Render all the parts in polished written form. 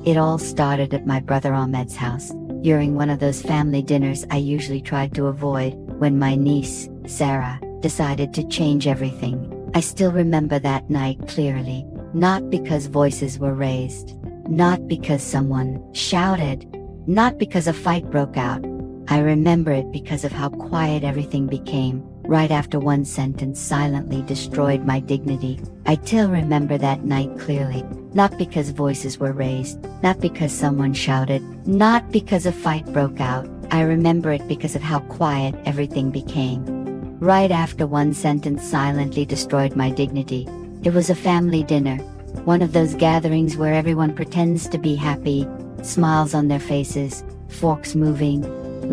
It all started at my brother Ahmed's house, during one of those family dinners I usually tried to avoid, when my niece, Sarah, decided to change everything. I still remember that night clearly, not because voices were raised, not because someone shouted, not because a fight broke out. I remember it because of how quiet everything became, right after one sentence silently destroyed my dignity. I still remember that night clearly, not because voices were raised, not because someone shouted, not because a fight broke out. I remember it because of how quiet everything became, right after one sentence silently destroyed my dignity. It was a family dinner, one of those gatherings where everyone pretends to be happy, smiles on their faces, forks moving,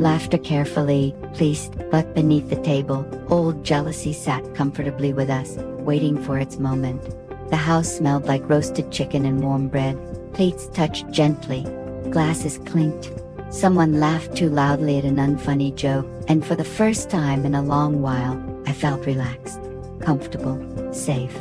laughter carefully placed, but beneath the table, old jealousy sat comfortably with us, waiting for its moment. The house smelled like roasted chicken and warm bread, plates touched gently, glasses clinked. Someone laughed too loudly at an unfunny joke, and for the first time in a long while, I felt relaxed, comfortable, safe.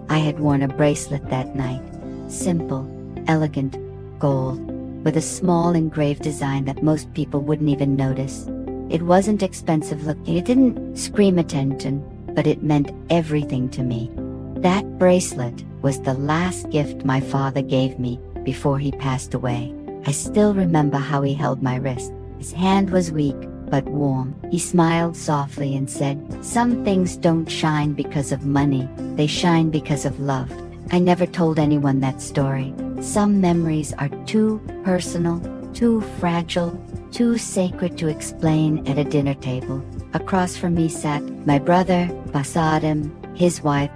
I had worn a bracelet that night. Simple, elegant, gold, with a small engraved design that most people wouldn't even notice. It wasn't expensive looking, it didn't scream attention, but it meant everything to me. That bracelet was the last gift my father gave me before he passed away. I still remember how he held my wrist. His hand was weak, but warm. He smiled softly and said, "Some things don't shine because of money, they shine because of love." I never told anyone that story. Some memories are too personal, too fragile, too sacred to explain at a dinner table. Across from me sat my brother, Basadim, his wife,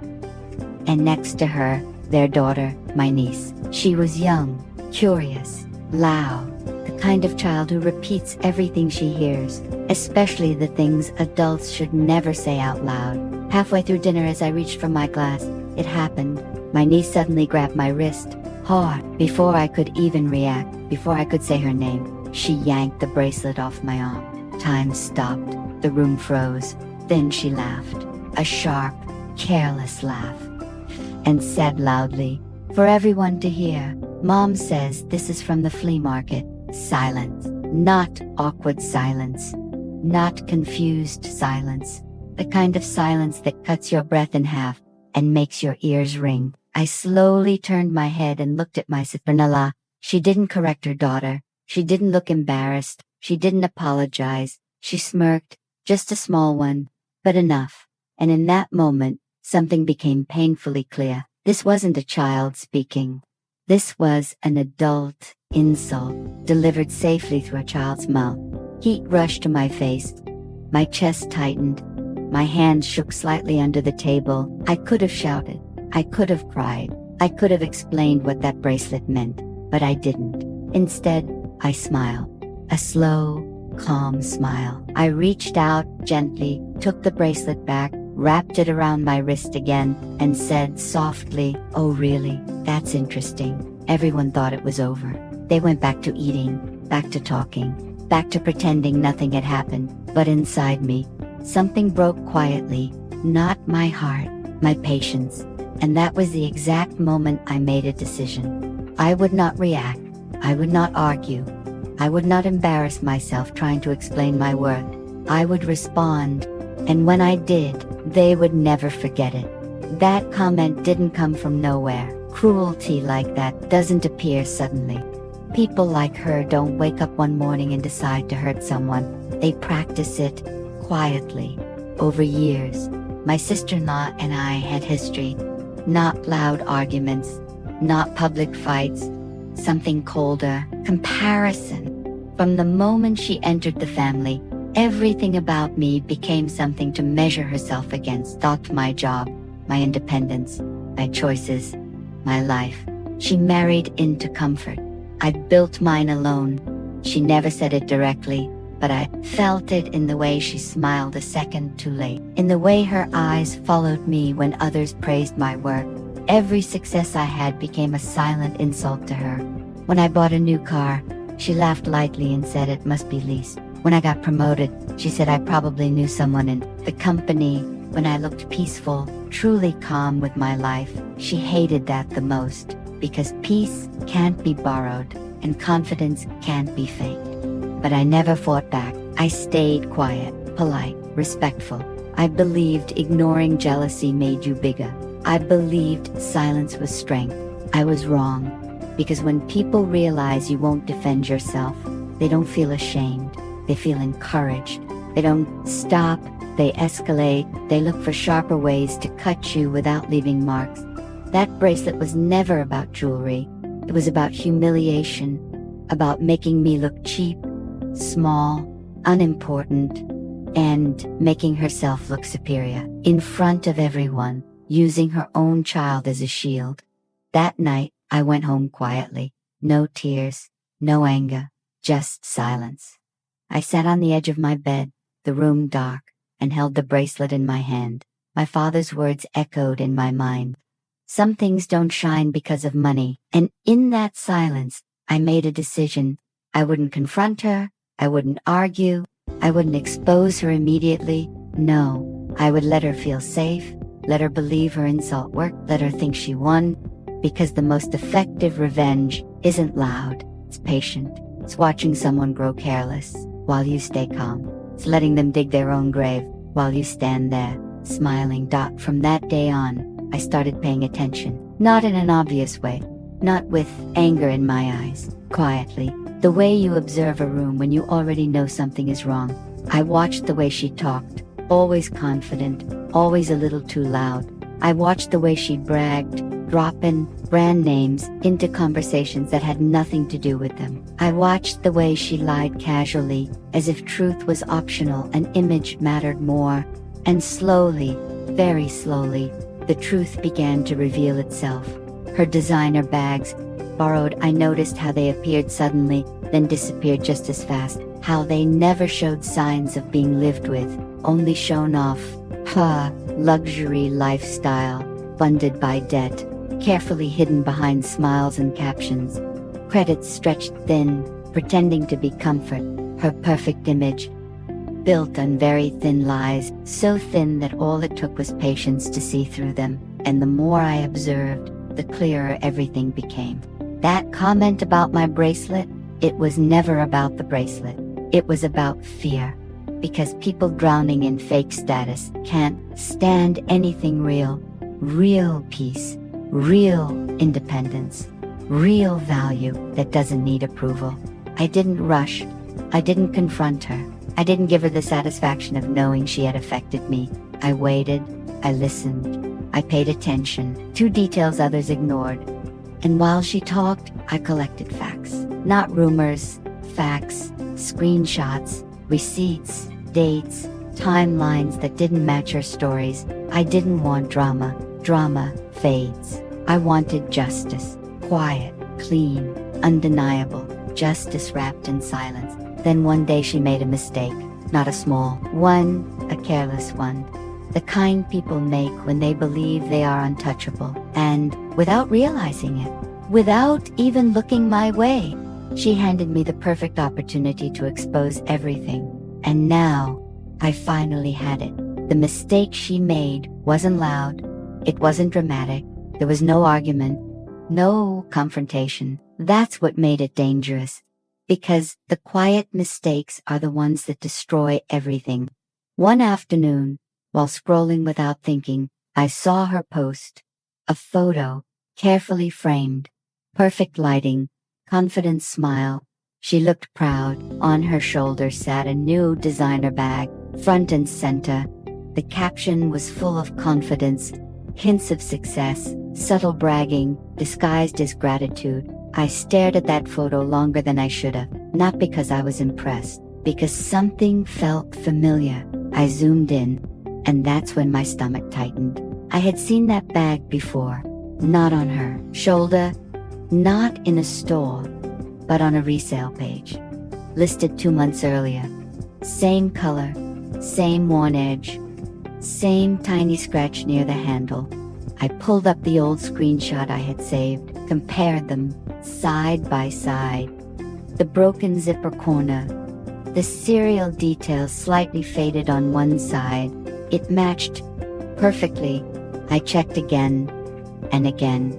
and next to her, their daughter, my niece. She was young, curious, loud, the kind of child who repeats everything she hears, especially the things adults should never say out loud. Halfway through dinner, as I reached for my glass, it happened. My niece suddenly grabbed my wrist, hard. Before I could even react, before I could say her name, she yanked the bracelet off my arm. Time stopped, the room froze. Then she laughed, a sharp, careless laugh, and said loudly, for everyone to hear, "Mom says this is from the flea market." Silence. Not awkward silence. Not confused silence. The kind of silence that cuts your breath in half and makes your ears ring. I slowly turned my head and looked at my sister. She didn't correct her daughter. She didn't look embarrassed. She didn't apologize. She smirked, just a small one, but enough. And in that moment, something became painfully clear. This wasn't a child speaking. This was an adult insult, delivered safely through a child's mouth. Heat rushed to my face. My chest tightened. My hands shook slightly under the table. I could have shouted. I could have cried. I could have explained what that bracelet meant, but I didn't. Instead, I smiled. A slow, calm smile. I reached out gently, took the bracelet back, wrapped it around my wrist again, and said softly, "Oh really? That's interesting." Everyone thought it was over. They went back to eating, back to talking, back to pretending nothing had happened. But inside me, something broke quietly, not my heart, my patience. And that was the exact moment I made a decision. I would not react. I would not argue. I would not embarrass myself trying to explain my worth. I would respond. And when I did, they would never forget it. That comment didn't come from nowhere. Cruelty like that doesn't appear suddenly. People like her don't wake up one morning and decide to hurt someone. They practice it quietly, over years. My sister-in-law and I had history. Not loud arguments, not public fights, something colder, comparison. From the moment she entered the family, everything about me became something to measure herself against. Thought my job, my independence, my choices, my life. She married into comfort. I built mine alone. She never said it directly, but I felt it in the way she smiled a second too late, in the way her eyes followed me when others praised my work. Every success I had became a silent insult to her. When I bought a new car, she laughed lightly and said it must be leased. When I got promoted, she said I probably knew someone in the company. When I looked peaceful, truly calm with my life, she hated that the most, because peace can't be borrowed. and confidence can't be faked. But I never fought back. I stayed quiet, polite, respectful. I believed ignoring jealousy made you bigger. I believed silence was strength. I was wrong. Because when people realize you won't defend yourself, they don't feel ashamed. They feel encouraged. They don't stop. They escalate. They look for sharper ways to cut you without leaving marks. That bracelet was never about jewelry. It was about humiliation, about making me look cheap, small, unimportant, and making herself look superior in front of everyone, using her own child as a shield. That night, I went home quietly. No tears, no anger, just silence. I sat on the edge of my bed, the room dark, and held the bracelet in my hand. My father's words echoed in my mind. Some things don't shine because of money. And in that silence, I made a decision. I wouldn't confront her. I wouldn't argue. I wouldn't expose her immediately. No, I would let her feel safe. Let her believe her insult worked. Let her think she won. Because the most effective revenge isn't loud. It's patient. It's watching someone grow careless while you stay calm. It's letting them dig their own grave while you stand there, smiling. From that day on, I started paying attention. Not in an obvious way. Not with anger in my eyes. Quietly. The way you observe a room when you already know something is wrong. I watched the way she talked. Always confident. Always a little too loud. I watched the way she bragged, dropping brand names into conversations that had nothing to do with them. I watched the way she lied casually, as if truth was optional and image mattered more. And slowly, very slowly, the truth began to reveal itself. Her designer bags, borrowed. I noticed how they appeared suddenly, then disappeared just as fast. How they never showed signs of being lived with, only shown off. Luxury lifestyle, funded by debt, carefully hidden behind smiles and captions. Credits stretched thin, pretending to be comfort. Her perfect image, built on very thin lies, so thin that all it took was patience to see through them. And the more I observed, the clearer everything became. That comment about my bracelet, it was never about the bracelet. It was about fear. Because people drowning in fake status can't stand anything real. Real peace, real independence, real value that doesn't need approval. I didn't rush. I didn't confront her. I didn't give her the satisfaction of knowing she had affected me. I waited. I listened. I paid attention to details others ignored. And while she talked, I collected facts. Not rumors, facts, screenshots, receipts, dates, timelines that didn't match her stories. I didn't want drama. Drama fades. I wanted justice. Quiet, clean, undeniable. Justice wrapped in silence. Then one day she made a mistake. Not a small one, a careless one. The kind people make when they believe they are untouchable. And, without realizing it, without even looking my way, she handed me the perfect opportunity to expose everything. And now, I finally had it. The mistake she made wasn't loud. It wasn't dramatic. There was no argument. No confrontation. That's what made it dangerous. Because the quiet mistakes are the ones that destroy everything. One afternoon, while scrolling without thinking, I saw her post. A photo, carefully framed. Perfect lighting. Confident smile. She looked proud. On her shoulder sat a new designer bag, front and center. The caption was full of confidence, hints of success, subtle bragging, disguised as gratitude. I stared at that photo longer than I should have, not because I was impressed, because something felt familiar. I zoomed in, and that's when my stomach tightened. I had seen that bag before, not on her shoulder, not in a store, but on a resale page, listed 2 months earlier. Same color, same worn edge, same tiny scratch near the handle. I pulled up the old screenshot I had saved, compared them, side by side. The broken zipper corner, the serial details slightly faded on one side. It matched perfectly. I checked again and again,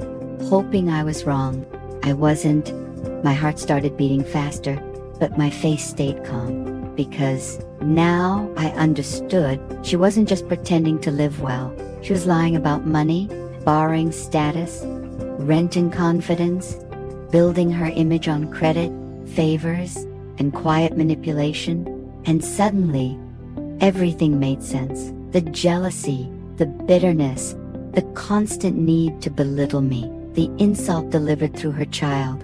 hoping I was wrong. I wasn't. My heart started beating faster, but my face stayed calm. Because now I understood she wasn't just pretending to live well. She was lying about money, borrowing status, renting confidence, building her image on credit, favors, and quiet manipulation. And suddenly, everything made sense. The jealousy, the bitterness, the constant need to belittle me, the insult delivered through her child.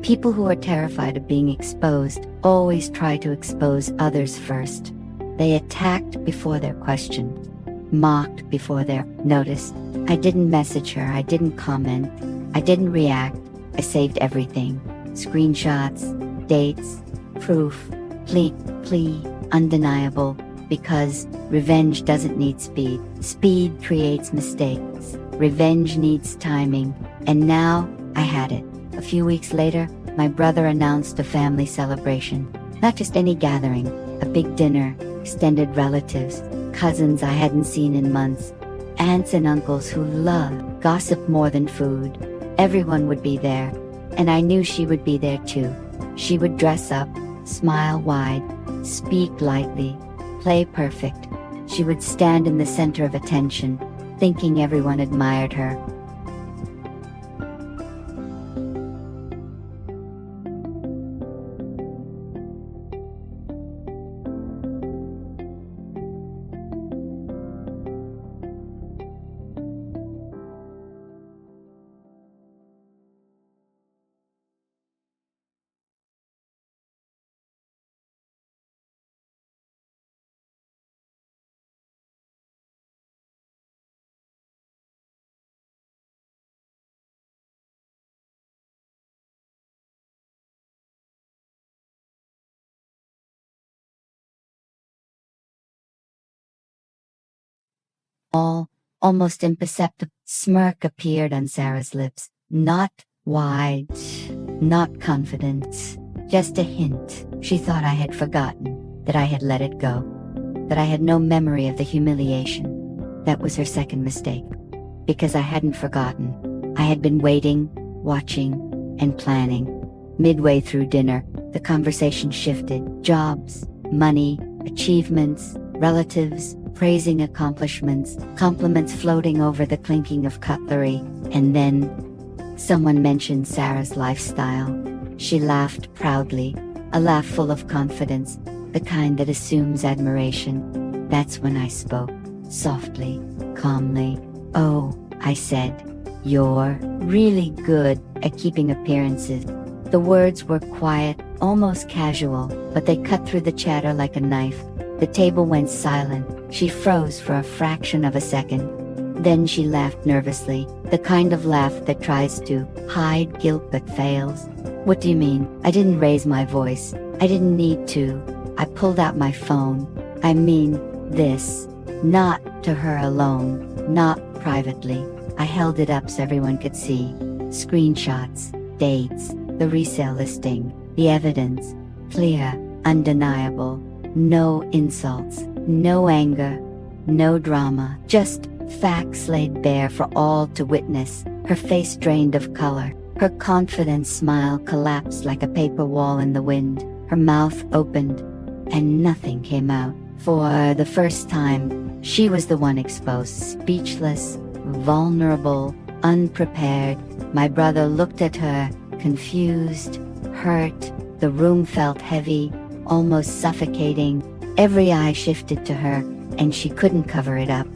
People who are terrified of being exposed always try to expose others first. They attacked before they're questioned, mocked before they're noticed. I didn't message her, I didn't comment, I didn't react. I saved everything. Screenshots, dates, proof, plea, undeniable. Because revenge doesn't need speed. Speed creates mistakes. Revenge needs timing. And now, I had it. A few weeks later, my brother announced a family celebration. Not just any gathering, a big dinner, extended relatives, cousins I hadn't seen in months, aunts and uncles who loved gossip more than food. Everyone would be there, and I knew she would be there too. She would dress up, smile wide, speak lightly, play perfect. She would stand in the center of attention, thinking everyone admired her. Almost imperceptible smirk appeared on Sarah's lips. Not wide, not confident, just a hint. She thought I had forgotten, that I had let it go, that I had no memory of the humiliation. That was her second mistake. Because I hadn't forgotten. I had been waiting, watching, and planning. Midway through dinner, the conversation shifted. Jobs, money, achievements, relatives, praising accomplishments, compliments floating over the clinking of cutlery, and then someone mentioned Sarah's lifestyle. She laughed proudly, a laugh full of confidence, the kind that assumes admiration. That's when I spoke, softly, calmly. "Oh," I said, "you're really good at keeping appearances." The words were quiet, almost casual, but they cut through the chatter like a knife. The table went silent. She froze for a fraction of a second. Then she laughed nervously, the kind of laugh that tries to hide guilt but fails. "What do you mean?" I didn't raise my voice. I didn't need to. I pulled out my phone. "I mean this. Not to her alone. Not privately." I held it up so everyone could see. Screenshots, dates, the resale listing, the evidence. Clear, undeniable. No insults, no anger, no drama, just facts laid bare for all to witness. Her face drained of color. Her confident smile collapsed like a paper wall in the wind. Her mouth opened, and nothing came out. For the first time, she was the one exposed, speechless, vulnerable, unprepared. My brother looked at her, confused, hurt. The room felt heavy, almost suffocating. Every eye shifted to her, and she couldn't cover it up.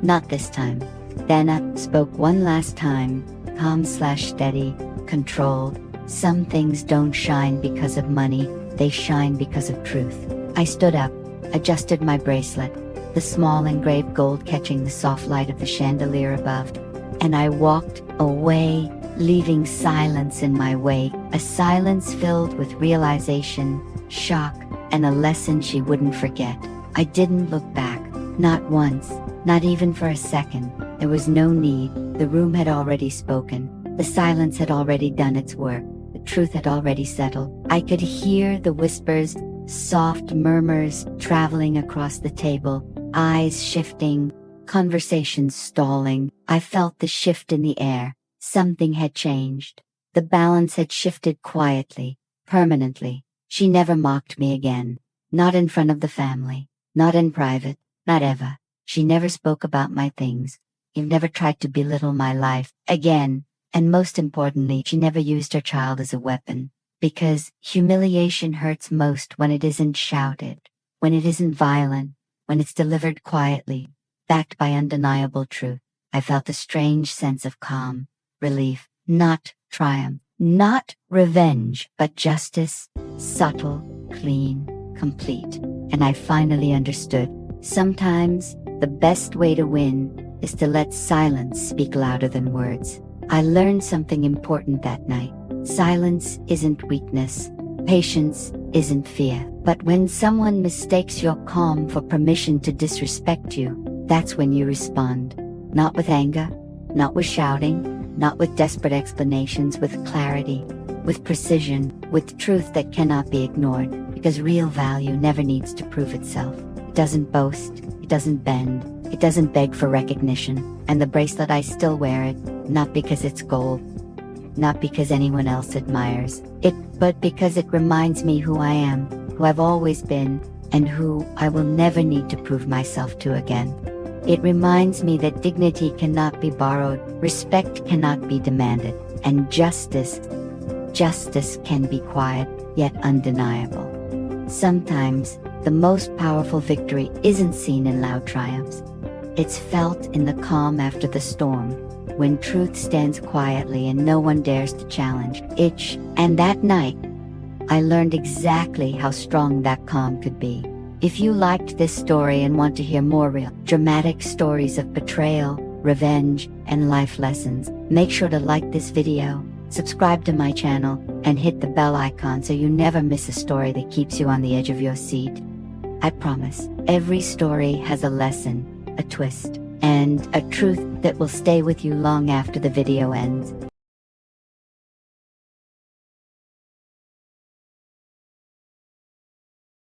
Not this time. Dana spoke one last time, calm/steady, controlled. "Some things don't shine because of money, they shine because of truth." I stood up, adjusted my bracelet, the small engraved gold catching the soft light of the chandelier above, and I walked away, leaving silence in my wake, a silence filled with realization, shock, and a lesson she wouldn't forget. I didn't look back, not once, not even for a second. There was no need. The room had already spoken. The silence had already done its work. The truth had already settled. I could hear the whispers, soft murmurs traveling across the table, eyes shifting, conversations stalling. I felt the shift in the air. Something had changed. The balance had shifted quietly, permanently. She never mocked me again. Not in front of the family. Not in private. Not ever. She never spoke about my things. She never tried to belittle my life again. And most importantly, she never used her child as a weapon. Because humiliation hurts most when it isn't shouted, when it isn't violent, when it's delivered quietly, backed by undeniable truth. I felt a strange sense of calm, relief, not triumph, not revenge, but justice, subtle, clean, complete. And I finally understood. Sometimes the best way to win is to let silence speak louder than words. I learned something important that night. Silence isn't weakness. Patience isn't fear. But when someone mistakes your calm for permission to disrespect you, that's when you respond. Not with anger, not with shouting, not with desperate explanations, with clarity, with precision, with truth that cannot be ignored, because real value never needs to prove itself. It doesn't boast, it doesn't bend, it doesn't beg for recognition, and the bracelet I still wear it, not because it's gold, not because anyone else admires it, but because it reminds me who I am, who I've always been, and who I will never need to prove myself to again. It reminds me that dignity cannot be borrowed, respect cannot be demanded, and justice can be quiet, yet undeniable. Sometimes, the most powerful victory isn't seen in loud triumphs. It's felt in the calm after the storm, when truth stands quietly and no one dares to challenge it. And that night, I learned exactly how strong that calm could be. If you liked this story and want to hear more real, dramatic stories of betrayal, revenge, and life lessons, make sure to like this video, subscribe to my channel, and hit the bell icon so you never miss a story that keeps you on the edge of your seat. I promise, every story has a lesson, a twist, and a truth that will stay with you long after the video ends.